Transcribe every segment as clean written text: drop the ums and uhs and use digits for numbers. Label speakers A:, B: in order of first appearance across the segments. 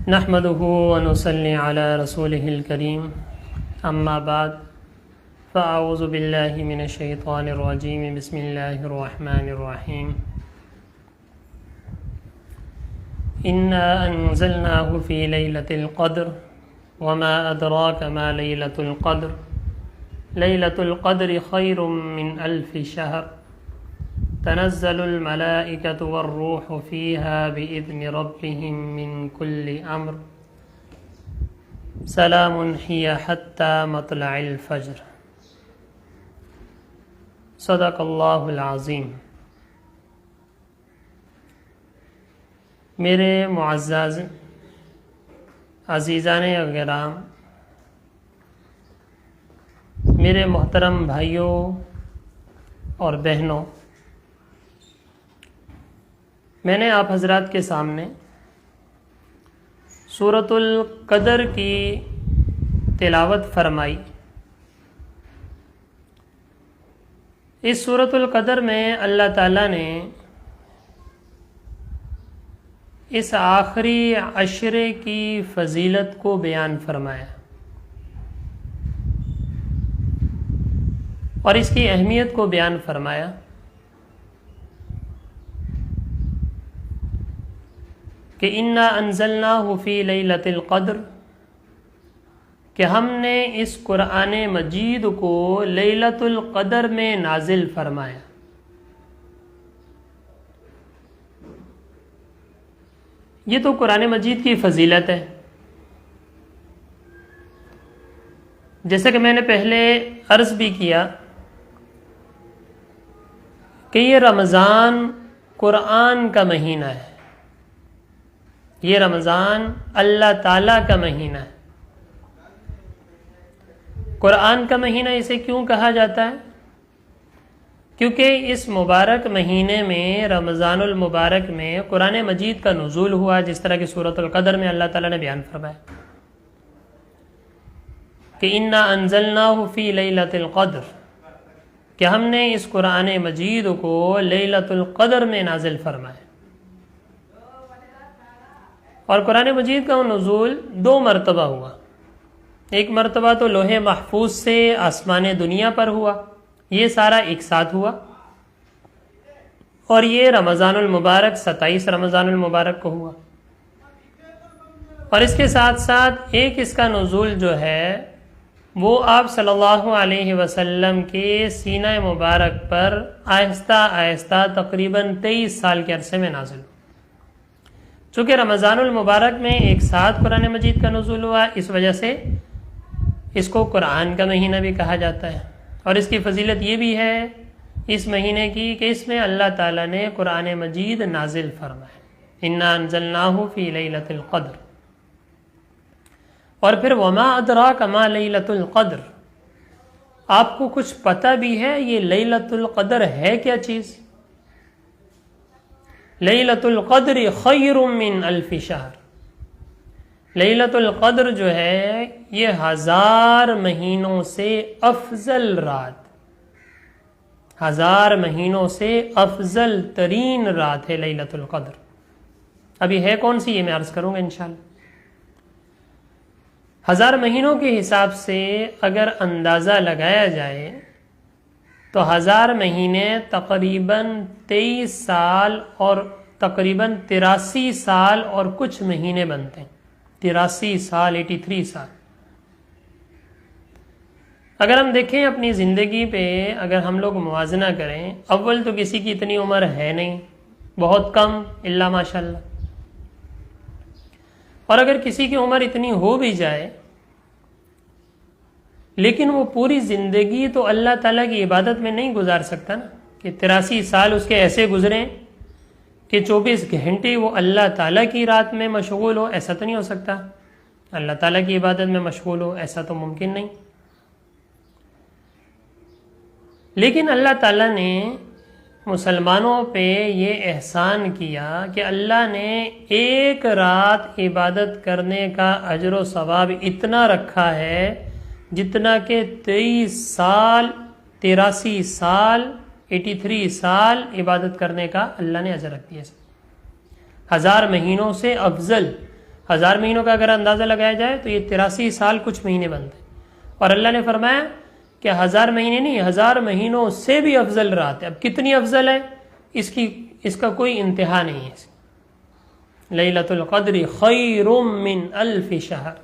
A: نحمده ونصلي على رسوله الكريم اما بعد فاعوذ بالله من الشيطان الرجيم بسم الله الرحمن الرحيم انا انزلناه في ليلة القدر وما ادراك ما ليلة القدر ليلة القدر خير من 1000 شهر تنزل الملائكة والروح فيها بإذن ربهم من كل أمر سلام هي حتى مطلع الفجر صدق اللہ العظیم۔ میرے معزز عزیزان اکرام، میرے محترم بھائیوں اور بہنوں، میں نے آپ حضرات کے سامنے سورۃ القدر کی تلاوت فرمائی۔ اس سورۃ القدر میں اللہ تعالیٰ نے اس آخری عشرے کی فضیلت کو بیان فرمایا اور اس کی اہمیت کو بیان فرمایا۔ کہ انا انزلناہ فی لیلۃ القدر، کہ ہم نے اس قرآن مجید کو لیلۃ القدر میں نازل فرمایا۔ یہ تو قرآن مجید کی فضیلت ہے۔ جیسا کہ میں نے پہلے عرض بھی کیا کہ یہ رمضان قرآن کا مہینہ ہے، یہ رمضان اللہ تعالیٰ کا مہینہ ہے۔ قرآن کا مہینہ اسے کیوں کہا جاتا ہے؟ کیونکہ اس مبارک مہینے میں، رمضان المبارک میں، قرآن مجید کا نزول ہوا، جس طرح کہ سورۃ القدر میں اللہ تعالیٰ نے بیان فرمایا کہ انا انزلناہ فی لیلۃ القدر، کہ ہم نے اس قرآن مجید کو لیلۃ القدر میں نازل فرمایا۔ اور قرآن مجید کا نزول 2 مرتبہ ہوا۔ ایک مرتبہ تو لوح محفوظ سے آسمان دنیا پر ہوا، یہ سارا ایک ساتھ ہوا، اور یہ رمضان المبارک 27 رمضان المبارک کو ہوا۔ اور اس کے ساتھ ساتھ ایک اس کا نزول جو ہے وہ آپ صلی اللہ علیہ وسلم کے سینہ مبارک پر آہستہ آہستہ تقریباً 23 سال کے عرصے میں نازل ہوا۔ چونکہ رمضان المبارک میں ایک ساتھ قرآن مجید کا نزول ہوا، اس وجہ سے اس کو قرآن کا مہینہ بھی کہا جاتا ہے۔ اور اس کی فضیلت یہ بھی ہے اس مہینے کی کہ اس میں اللہ تعالیٰ نے قرآن مجید نازل فرمایا، انا انزلناہ فی لیلۃ القدر۔ اور پھر وما ادراک ما لیلۃ القدر، آپ کو کچھ پتہ بھی ہے یہ لیلۃ القدر ہے کیا چیز؟ لیلۃ القدر خیر من 1000 شہر، لیلۃ القدر جو ہے یہ 1000 مہینوں سے افضل رات، 1000 مہینوں سے افضل ترین رات ہے لیلۃ القدر۔ ابھی ہے کون سی یہ میں عرض کروں گا انشاءاللہ۔ 1000 مہینوں کے حساب سے اگر اندازہ لگایا جائے تو 1000 مہینے تقریباً 23 سال اور تقریباً 83 سال اور کچھ مہینے بنتے ہیں، 83 سال 83 سال۔ اگر ہم دیکھیں اپنی زندگی پہ، اگر ہم لوگ موازنہ کریں، اول تو کسی کی اتنی عمر ہے نہیں، بہت کم الا ماشاءاللہ، اور اگر کسی کی عمر اتنی ہو بھی جائے لیکن وہ پوری زندگی تو اللہ تعالیٰ کی عبادت میں نہیں گزار سکتا نا، کہ 83 سال اس کے ایسے گزریں کہ 24 گھنٹے وہ اللہ تعالیٰ کی رات میں مشغول ہو، ایسا تو نہیں ہو سکتا۔ اللہ تعالیٰ کی عبادت میں مشغول ہو، ایسا تو ممکن نہیں۔ لیکن اللہ تعالیٰ نے مسلمانوں پہ یہ احسان کیا کہ اللہ نے ایک رات عبادت کرنے کا اجر و ثواب اتنا رکھا ہے جتنا کہ 23 سال 83 سال 83 سال عبادت کرنے کا اللہ نے اجر رکھ دیا ہے۔ 1000 مہینوں سے افضل 1000 مہینوں کا اگر اندازہ لگایا جائے تو یہ 83 سال کچھ مہینے بنتے ہیں، اور اللہ نے فرمایا کہ 1000 مہینے نہیں، 1000 مہینوں سے بھی افضل رات ہے۔ اب کتنی افضل ہے اس کا کوئی انتہا نہیں ہے۔ لیلۃ القدر خیر من 1000 شہر،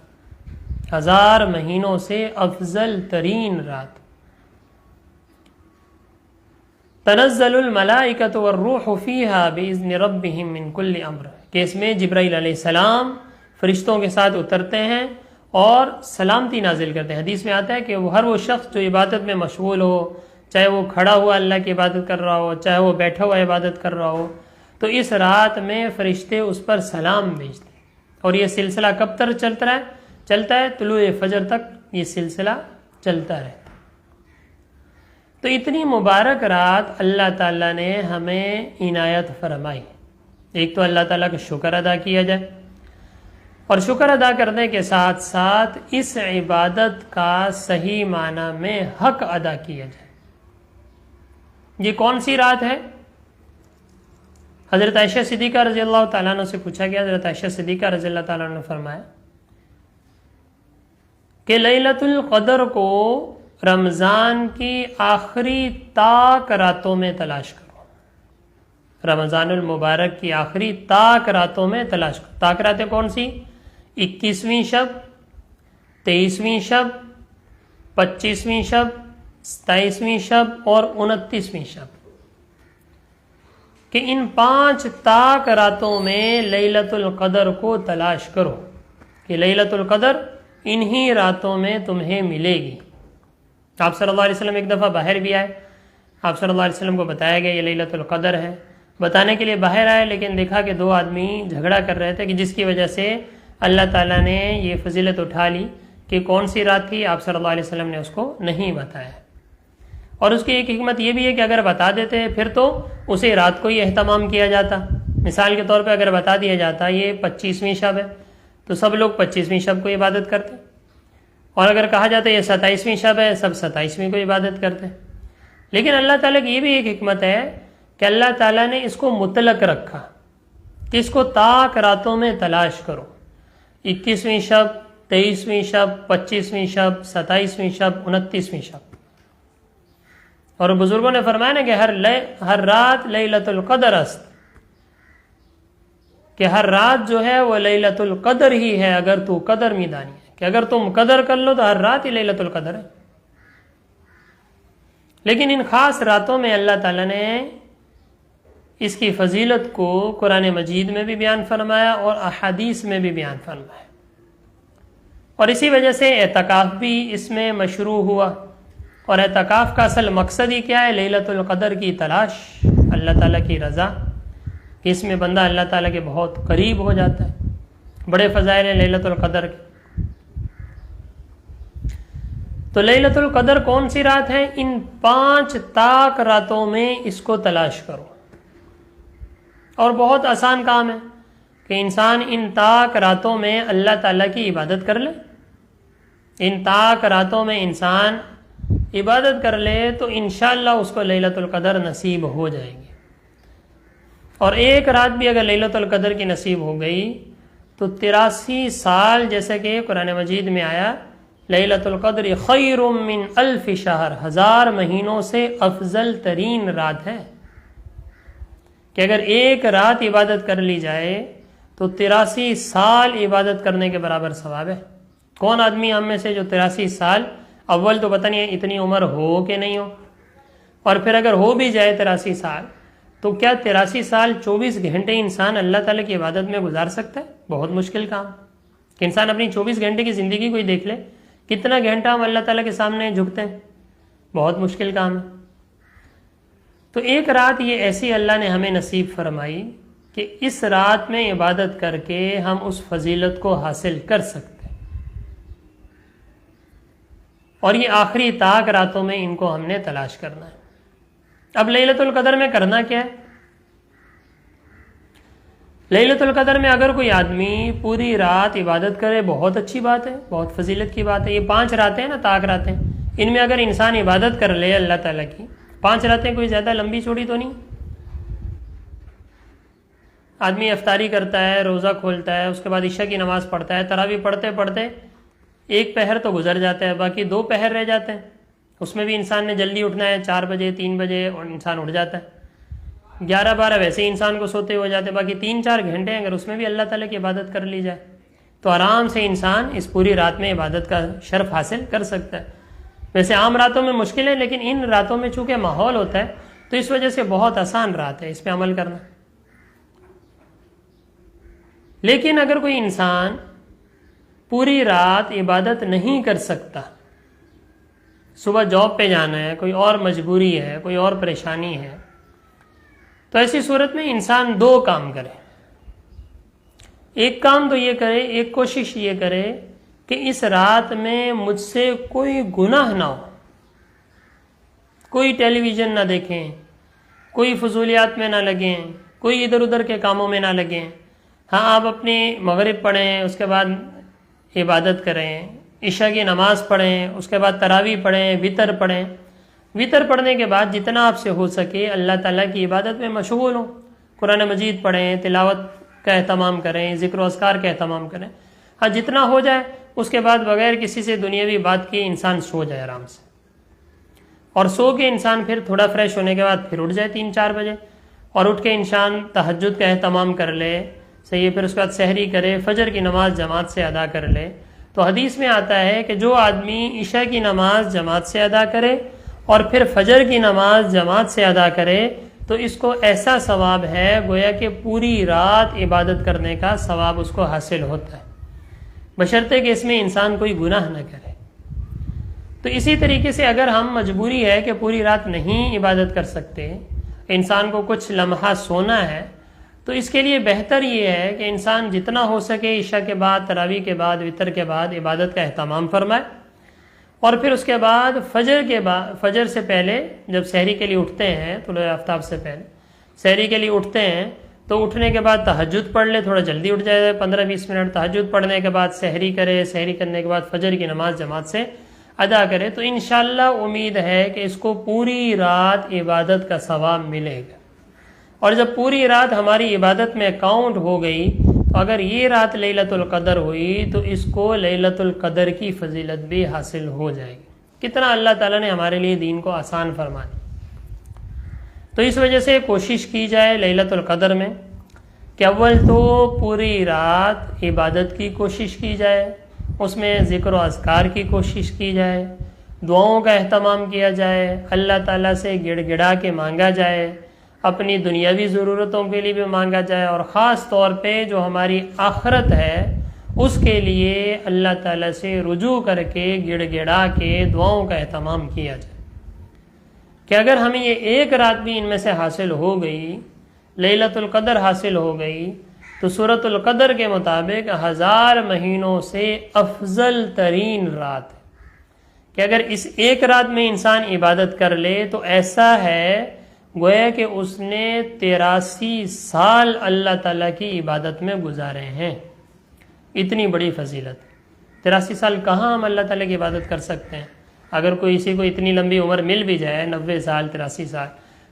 A: 1000 مہینوں سے افضل ترین رات۔ تنزل الملائکۃ والروح فیہا باذن ربہم من کل امر، کہ اس میں جبرائیل علیہ السلام فرشتوں کے ساتھ اترتے ہیں اور سلامتی نازل کرتے ہیں۔ حدیث میں آتا ہے کہ ہر وہ شخص جو عبادت میں مشغول ہو، چاہے وہ کھڑا ہوا اللہ کی عبادت کر رہا ہو، چاہے وہ بیٹھا ہوا عبادت کر رہا ہو، تو اس رات میں فرشتے اس پر سلام بھیجتے ہیں۔ اور یہ سلسلہ کب تک چلتا ہے؟ طلوع فجر تک یہ سلسلہ چلتا رہتا ہے۔ تو اتنی مبارک رات اللہ تعالیٰ نے ہمیں عنایت فرمائی۔ ایک تو اللہ تعالیٰ کا شکر ادا کیا جائے، اور شکر ادا کرنے کے ساتھ ساتھ اس عبادت کا صحیح معنی میں حق ادا کیا جائے۔ یہ کون سی رات ہے؟ حضرت عائشہ صدیقہ رضی اللہ تعالیٰ عنہ سے پوچھا گیا، حضرت عائشہ صدیقہ رضی اللہ تعالیٰ عنہ نے فرمایا کہ لیلۃ القدر کو رمضان کی آخری طاق راتوں میں تلاش کرو۔ رمضان المبارک کی آخری طاق راتوں میں تلاش کرو۔ طاق راتیں کون سی؟ 21ویں شب، 23ویں شب، 25ویں شب، 27ویں شب اور 29ویں شب، کہ ان 5 طاق راتوں میں لیلۃ القدر کو تلاش کرو، کہ لیلۃ القدر انہی راتوں میں تمہیں ملے گی۔ آپ صلی اللہ علیہ وسلم ایک دفعہ باہر بھی آئے، آپ صلی اللہ علیہ وسلم کو بتایا گیا یہ لیلۃ القدر ہے، بتانے کے لیے باہر آئے، لیکن دیکھا کہ 2 آدمی جھگڑا کر رہے تھے، کہ جس کی وجہ سے اللہ تعالیٰ نے یہ فضیلت اٹھا لی کہ کون سی رات تھی، آپ صلی اللہ علیہ وسلم نے اس کو نہیں بتایا۔ اور اس کی ایک حکمت یہ بھی ہے کہ اگر بتا دیتے پھر تو اسے رات کو ہی اہتمام کیا جاتا۔ مثال کے طور پہ اگر بتا دیا جاتا یہ 25ویں شب ہے تو سب لوگ 25ویں شب کو عبادت کرتے، اور اگر کہا جاتا یہ 27ویں شب ہے سب 27ویں کو عبادت کرتے۔ لیکن اللہ تعالیٰ کی یہ بھی ایک حکمت ہے کہ اللہ تعالیٰ نے اس کو مطلق رکھا کہ اس کو طاق راتوں میں تلاش کرو، 21ویں شب، 23ویں شب، 25ویں شب، 27ویں شب، 29ویں شب۔ اور بزرگوں نے فرمایا نا کہ ہر رات لیلۃ القدر است، کہ ہر رات جو ہے وہ لیلۃ القدر ہی ہے اگر تو قدر میدانی ہے، کہ اگر تم قدر کر لو تو ہر رات ہی لیلۃ القدر ہے۔ لیکن ان خاص راتوں میں اللہ تعالیٰ نے اس کی فضیلت کو قرآن مجید میں بھی بیان فرمایا اور احادیث میں بھی بیان فرمایا، اور اسی وجہ سے اعتکاف بھی اس میں مشروع ہوا۔ اور اعتکاف کا اصل مقصد ہی کیا ہے؟ لیلۃ القدر کی تلاش، اللہ تعالیٰ کی رضا، کہ اس میں بندہ اللہ تعالیٰ کے بہت قریب ہو جاتا ہے۔ بڑے فضائل ہیں لیلۃ القدر کے۔ تو لیلۃ القدر کون سی رات ہے؟ ان 5 طاق راتوں میں اس کو تلاش کرو، اور بہت آسان کام ہے کہ انسان ان طاق راتوں میں اللہ تعالیٰ کی عبادت کر لے۔ ان طاق راتوں میں انسان عبادت کر لے تو انشاءاللہ اس کو لیلۃ القدر نصیب ہو جائے گی۔ اور ایک رات بھی اگر لیلۃ القدر کی نصیب ہو گئی تو 83 سال، جیسے کہ قرآن مجید میں آیا لیلۃ القدر خیر من 1000 شہر، 1000 مہینوں سے افضل ترین رات ہے، کہ اگر ایک رات عبادت کر لی جائے تو 83 سال عبادت کرنے کے برابر ثواب ہے۔ کون آدمی ہم میں سے جو 83 سال، اول تو پتہ نہیں اتنی عمر ہو کہ نہیں ہو، اور پھر اگر ہو بھی جائے 83 سال تو کیا 83 سال 24 گھنٹے انسان اللہ تعالیٰ کی عبادت میں گزار سکتا ہے؟ بہت مشکل کام کہ انسان اپنی 24 گھنٹے کی زندگی کو ہی دیکھ لے، کتنا گھنٹہ ہم اللہ تعالیٰ کے سامنے جھکتے ہیں، بہت مشکل کام ہے۔ تو ایک رات یہ ایسی اللہ نے ہمیں نصیب فرمائی کہ اس رات میں عبادت کر کے ہم اس فضیلت کو حاصل کر سکتے ہیں، اور یہ آخری طاق راتوں میں ان کو ہم نے تلاش کرنا ہے۔ اب لیلۃ القدر میں کرنا کیا ہے؟ لیلۃ القدر میں اگر کوئی آدمی پوری رات عبادت کرے بہت اچھی بات ہے، بہت فضیلت کی بات ہے۔ یہ 5 راتیں ہیں نا، طاق راتیں، ان میں اگر انسان عبادت کر لے اللہ تعالیٰ کی، 5 راتیں کوئی زیادہ لمبی چوڑی تو نہیں، آدمی افطاری کرتا ہے، روزہ کھولتا ہے، اس کے بعد عشاء کی نماز پڑھتا ہے، تراویح پڑھتے پڑھتے ایک پہر تو گزر جاتا ہے، باقی 2 پہر رہ جاتے ہیں۔ اس میں بھی انسان نے جلدی اٹھنا ہے، 4 بجے 3 بجے، اور انسان اٹھ جاتا ہے۔ 11-12 ویسے ہی انسان کو سوتے ہو جاتے ہیں، باقی 3-4 گھنٹے اگر اس میں بھی اللہ تعالیٰ کی عبادت کر لی جائے تو آرام سے انسان اس پوری رات میں عبادت کا شرف حاصل کر سکتا ہے۔ ویسے عام راتوں میں مشکل ہے، لیکن ان راتوں میں چونکہ ماحول ہوتا ہے تو اس وجہ سے بہت آسان رات ہے اس پہ عمل کرنا۔ لیکن اگر کوئی انسان پوری رات عبادت نہیں کر سکتا، صبح جاب پہ جانا ہے، کوئی اور مجبوری ہے، کوئی اور پریشانی ہے، تو ایسی صورت میں انسان 2 کام کرے۔ ایک کام تو یہ کرے، ایک کوشش یہ کرے کہ اس رات میں مجھ سے کوئی گناہ نہ ہو، کوئی ٹیلی ویژن نہ دیکھیں، کوئی فضولیات میں نہ لگیں، کوئی ادھر ادھر کے کاموں میں نہ لگیں۔ ہاں، آپ اپنی مغرب پڑھیں، اس کے بعد عبادت کریں، عشاء کی نماز پڑھیں، اس کے بعد تراویح پڑھیں، وطر پڑھیں۔ وطر پڑھنے کے بعد جتنا آپ سے ہو سکے اللہ تعالیٰ کی عبادت میں مشغول ہوں، قرآن مجید پڑھیں، تلاوت کا اہتمام کریں، ذکر و اذکار کا اہتمام کریں۔ ہاں، جتنا ہو جائے اس کے بعد بغیر کسی سے دنیاوی بات کی انسان سو جائے آرام سے، اور سو کے انسان پھر تھوڑا فریش ہونے کے بعد پھر اٹھ جائے 3-4 بجے، اور اٹھ کے انسان تہجد کا اہتمام کر لے، صحیح ہے، پھر اس کے بعد سحری کرے، فجر کی نماز جماعت سے ادا کر لے۔ تو حدیث میں آتا ہے کہ جو آدمی عشاء کی نماز جماعت سے ادا کرے اور پھر فجر کی نماز جماعت سے ادا کرے تو اس کو ایسا ثواب ہے گویا کہ پوری رات عبادت کرنے کا ثواب اس کو حاصل ہوتا ہے، بشرطے کہ اس میں انسان کوئی گناہ نہ کرے۔ تو اسی طریقے سے اگر ہم مجبوری ہے کہ پوری رات نہیں عبادت کر سکتے، انسان کو کچھ لمحہ سونا ہے، تو اس کے لیے بہتر یہ ہے کہ انسان جتنا ہو سکے عشاء کے بعد، تراویح کے بعد، وطر کے بعد عبادت کا اہتمام فرمائے، اور پھر اس کے بعد فجر سے پہلے جب سحری کے لیے اٹھتے ہیں، طلوع آفتاب سے پہلے سحری کے لیے اٹھتے ہیں تو اٹھنے کے بعد تہجد پڑھ لے، تھوڑا جلدی اٹھ جائے، 15-20 منٹ تہجد پڑھنے کے بعد سحری کرے، سحری کرنے کے بعد فجر کی نماز جماعت سے ادا کرے، تو انشاءاللہ امید ہے کہ اس کو پوری رات عبادت کا ثواب ملے گا۔ اور جب پوری رات ہماری عبادت میں کاؤنٹ ہو گئی تو اگر یہ رات لیلۃ القدر ہوئی تو اس کو لیلۃ القدر کی فضیلت بھی حاصل ہو جائے گی۔ کتنا اللہ تعالیٰ نے ہمارے لیے دین کو آسان فرما دیا۔ تو اس وجہ سے کوشش کی جائے لیلۃ القدر میں کہ اول تو پوری رات عبادت کی کوشش کی جائے، اس میں ذکر و اذکار کی کوشش کی جائے، دعاؤں کا اہتمام کیا جائے، اللہ تعالیٰ سے گڑ گڑا کے مانگا جائے، اپنی دنیاوی ضرورتوں کے لیے بھی مانگا جائے، اور خاص طور پہ جو ہماری آخرت ہے اس کے لیے اللہ تعالیٰ سے رجوع کر کے گڑ گڑا کے دعاؤں کا اہتمام کیا جائے کہ اگر ہمیں یہ ایک رات بھی ان میں سے حاصل ہو گئی، لیلۃ القدر حاصل ہو گئی، تو سورۃ القدر کے مطابق 1000 مہینوں سے افضل ترین رات ہے کہ اگر اس ایک رات میں انسان عبادت کر لے تو ایسا ہے گویا کہ اس نے 83 سال اللہ تعالیٰ کی عبادت میں گزارے ہیں۔ اتنی بڑی فضیلت، 83 سال کہاں ہم اللہ تعالیٰ کی عبادت کر سکتے ہیں؟ اگر کوئی کسی کو اتنی لمبی عمر مل بھی جائے، 90 سال 83 سال،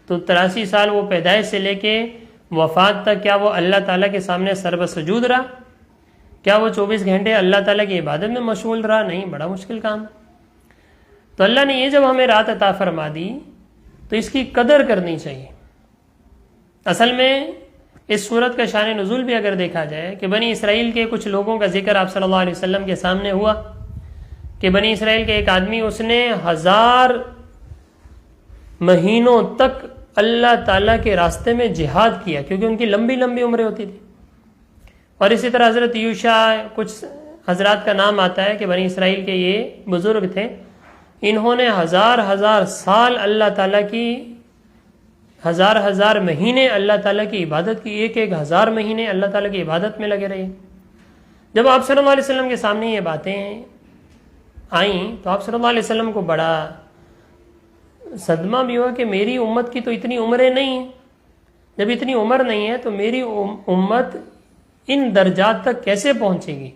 A: تو 83 سال وہ پیدائش سے لے کے وفات تک کیا وہ اللہ تعالیٰ کے سامنے سر بسجود رہا؟ کیا وہ 24 گھنٹے اللہ تعالیٰ کی عبادت میں مشغول رہا؟ نہیں، بڑا مشکل کام ہے۔ تو اللہ نے یہ جب ہمیں رات عطا فرما دی تو اس کی قدر کرنی چاہیے۔ اصل میں اس صورت کا شان نزول بھی اگر دیکھا جائے کہ بنی اسرائیل کے کچھ لوگوں کا ذکر آپ صلی اللہ علیہ وسلم کے سامنے ہوا کہ بنی اسرائیل کے ایک آدمی، اس نے 1000 مہینوں تک اللہ تعالیٰ کے راستے میں جہاد کیا، کیونکہ ان کی لمبی لمبی عمریں ہوتی تھی۔ اور اسی طرح حضرت یوشع، کچھ حضرات کا نام آتا ہے کہ بنی اسرائیل کے یہ بزرگ تھے، انہوں نے 1000 سال اللہ تعالیٰ کی 1000 مہینے اللہ تعالیٰ کی عبادت کی، 1000 مہینے اللہ تعالیٰ کی عبادت میں لگے رہے۔ جب آپ صلی اللہ علیہ وسلم کے سامنے یہ باتیں آئیں تو آپ صلی اللہ علیہ وسلم کو بڑا صدمہ بھی ہوا کہ میری امت کی تو اتنی عمریں نہیں ہیں، جب اتنی عمر نہیں ہے تو میری امت ان درجات تک کیسے پہنچے گی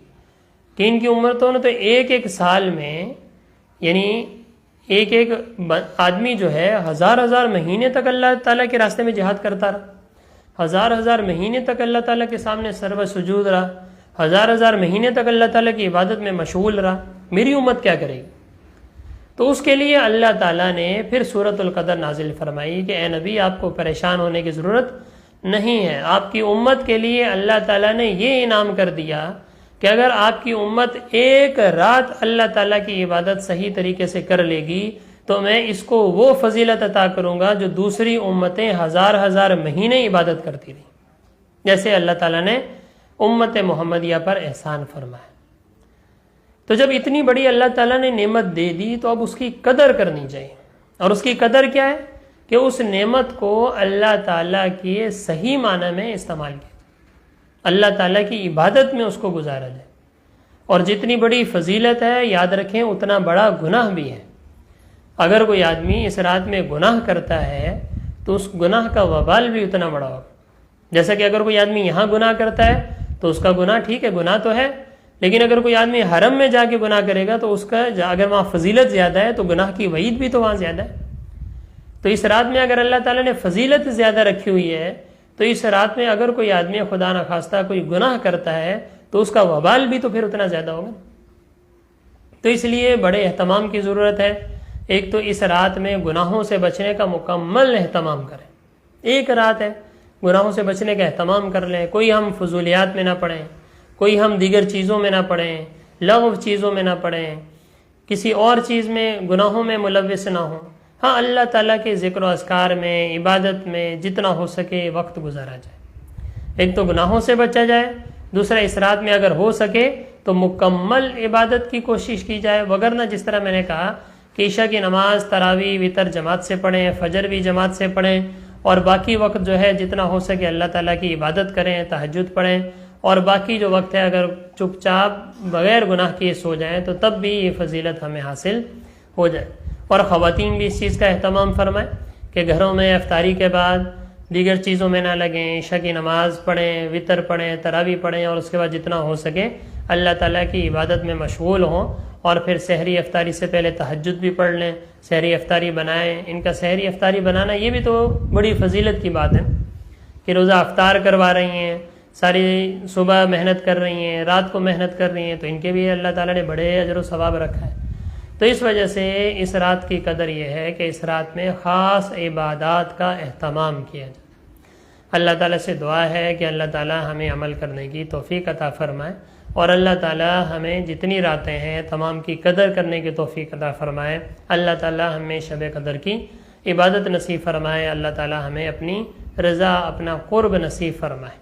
A: کہ ان کی عمر تو ایک سال میں، یعنی ایک آدمی جو ہے 1000 مہینے تک اللہ تعالیٰ کے راستے میں جہاد کرتا رہا۔ ہزار مہینے تک اللہ تعالیٰ کے سامنے سرو سجود رہا، ہزار مہینے تک اللہ تعالیٰ کی عبادت میں مشغول رہا، میری امت کیا کرے گی؟ تو اس کے لیے اللہ تعالیٰ نے پھر سورۃ القدر نازل فرمائی کہ اے نبی آپ کو پریشان ہونے کی ضرورت نہیں ہے، آپ کی امت کے لیے اللہ تعالیٰ نے یہ انعام کر دیا کہ اگر آپ کی امت ایک رات اللہ تعالیٰ کی عبادت صحیح طریقے سے کر لے گی تو میں اس کو وہ فضیلت عطا کروں گا جو دوسری امتیں ہزار مہینے عبادت کرتی رہیں، جیسے اللہ تعالیٰ نے امت محمدیہ پر احسان فرمایا۔ تو جب اتنی بڑی اللہ تعالیٰ نے نعمت دے دی تو اب اس کی قدر کرنی چاہیے، اور اس کی قدر کیا ہے کہ اس نعمت کو اللہ تعالیٰ کے صحیح معنی میں استعمال کیا، اللہ تعالیٰ کی عبادت میں اس کو گزارا جائے۔ اور جتنی بڑی فضیلت ہے یاد رکھیں اتنا بڑا گناہ بھی ہے۔ اگر کوئی آدمی اس رات میں گناہ کرتا ہے تو اس گناہ کا وبال بھی اتنا بڑا ہوگا۔ جیسا کہ اگر کوئی آدمی یہاں گناہ کرتا ہے تو اس کا گناہ ٹھیک ہے، گناہ تو ہے، لیکن اگر کوئی آدمی حرم میں جا کے گناہ کرے گا تو اس کا اگر وہاں فضیلت زیادہ ہے تو گناہ کی وعید بھی تو وہاں زیادہ ہے۔ تو اس رات میں اگر اللہ تعالیٰ نے فضیلت زیادہ رکھی ہوئی ہے تو اس رات میں اگر کوئی آدمی خدا نخواستہ کوئی گناہ کرتا ہے تو اس کا وبال بھی تو پھر اتنا زیادہ ہوگا۔ تو اس لیے بڑے اہتمام کی ضرورت ہے۔ ایک تو اس رات میں گناہوں سے بچنے کا مکمل اہتمام کریں، ایک رات ہے گناہوں سے بچنے کا اہتمام کر لیں، کوئی ہم فضولیات میں نہ پڑیں، کوئی ہم دیگر چیزوں میں نہ پڑیں، لغو چیزوں میں نہ پڑیں، کسی اور چیز میں گناہوں میں ملوث نہ ہوں۔ ہاں اللہ تعالیٰ کے ذکر و اذکار میں عبادت میں جتنا ہو سکے وقت گزارا جائے، ایک تو گناہوں سے بچا جائے، دوسرا اس رات میں اگر ہو سکے تو مکمل عبادت کی کوشش کی جائے، وگرنہ جس طرح میں نے کہا کہ عشاء کی نماز تراویح وتر جماعت سے پڑھیں، فجر بھی جماعت سے پڑھیں، اور باقی وقت جو ہے جتنا ہو سکے اللہ تعالیٰ کی عبادت کریں، تہجد پڑھیں، اور باقی جو وقت ہے اگر چپ چاپ بغیر گناہ کیے سو جائیں تو تب بھی یہ فضیلت ہمیں حاصل ہو جائے۔ اور خواتین بھی اس چیز کا اہتمام فرمائیں کہ گھروں میں افطاری کے بعد دیگر چیزوں میں نہ لگیں، عشاء کی نماز پڑھیں، وطر پڑھیں، تراویح پڑھیں، اور اس کے بعد جتنا ہو سکے اللہ تعالیٰ کی عبادت میں مشغول ہوں، اور پھر سحری افطاری سے پہلے تہجد بھی پڑھ لیں، سحری افطاری بنائیں۔ ان کا سحری افطاری بنانا یہ بھی تو بڑی فضیلت کی بات ہے کہ روزہ افطار کروا رہی ہیں، ساری صبح محنت کر رہی ہیں، رات کو محنت کر رہی ہیں، تو ان کے بھی اللہ تعالیٰ نے بڑے اجر و ثواب رکھا ہے۔ تو اس وجہ سے اس رات کی قدر یہ ہے کہ اس رات میں خاص عبادات کا اہتمام کیا جائے۔ اللہ تعالیٰ سے دعا ہے کہ اللہ تعالیٰ ہمیں عمل کرنے کی توفیق عطا فرمائے، اور اللہ تعالیٰ ہمیں جتنی راتیں ہیں تمام کی قدر کرنے کی توفیق عطا فرمائے۔ اللہ تعالیٰ ہمیں شب قدر کی عبادت نصیب فرمائے، اللہ تعالیٰ ہمیں اپنی رضا اپنا قرب نصیب فرمائے۔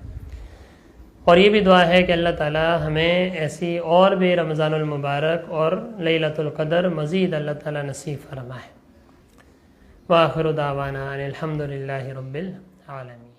A: اور یہ بھی دعا ہے کہ اللہ تعالیٰ ہمیں ایسی اور بھی رمضان المبارک اور لیلۃ القدر مزید اللہ تعالیٰ نصیب فرمائے۔ وآخر دعوانا ان الحمد للہ رب العالمین۔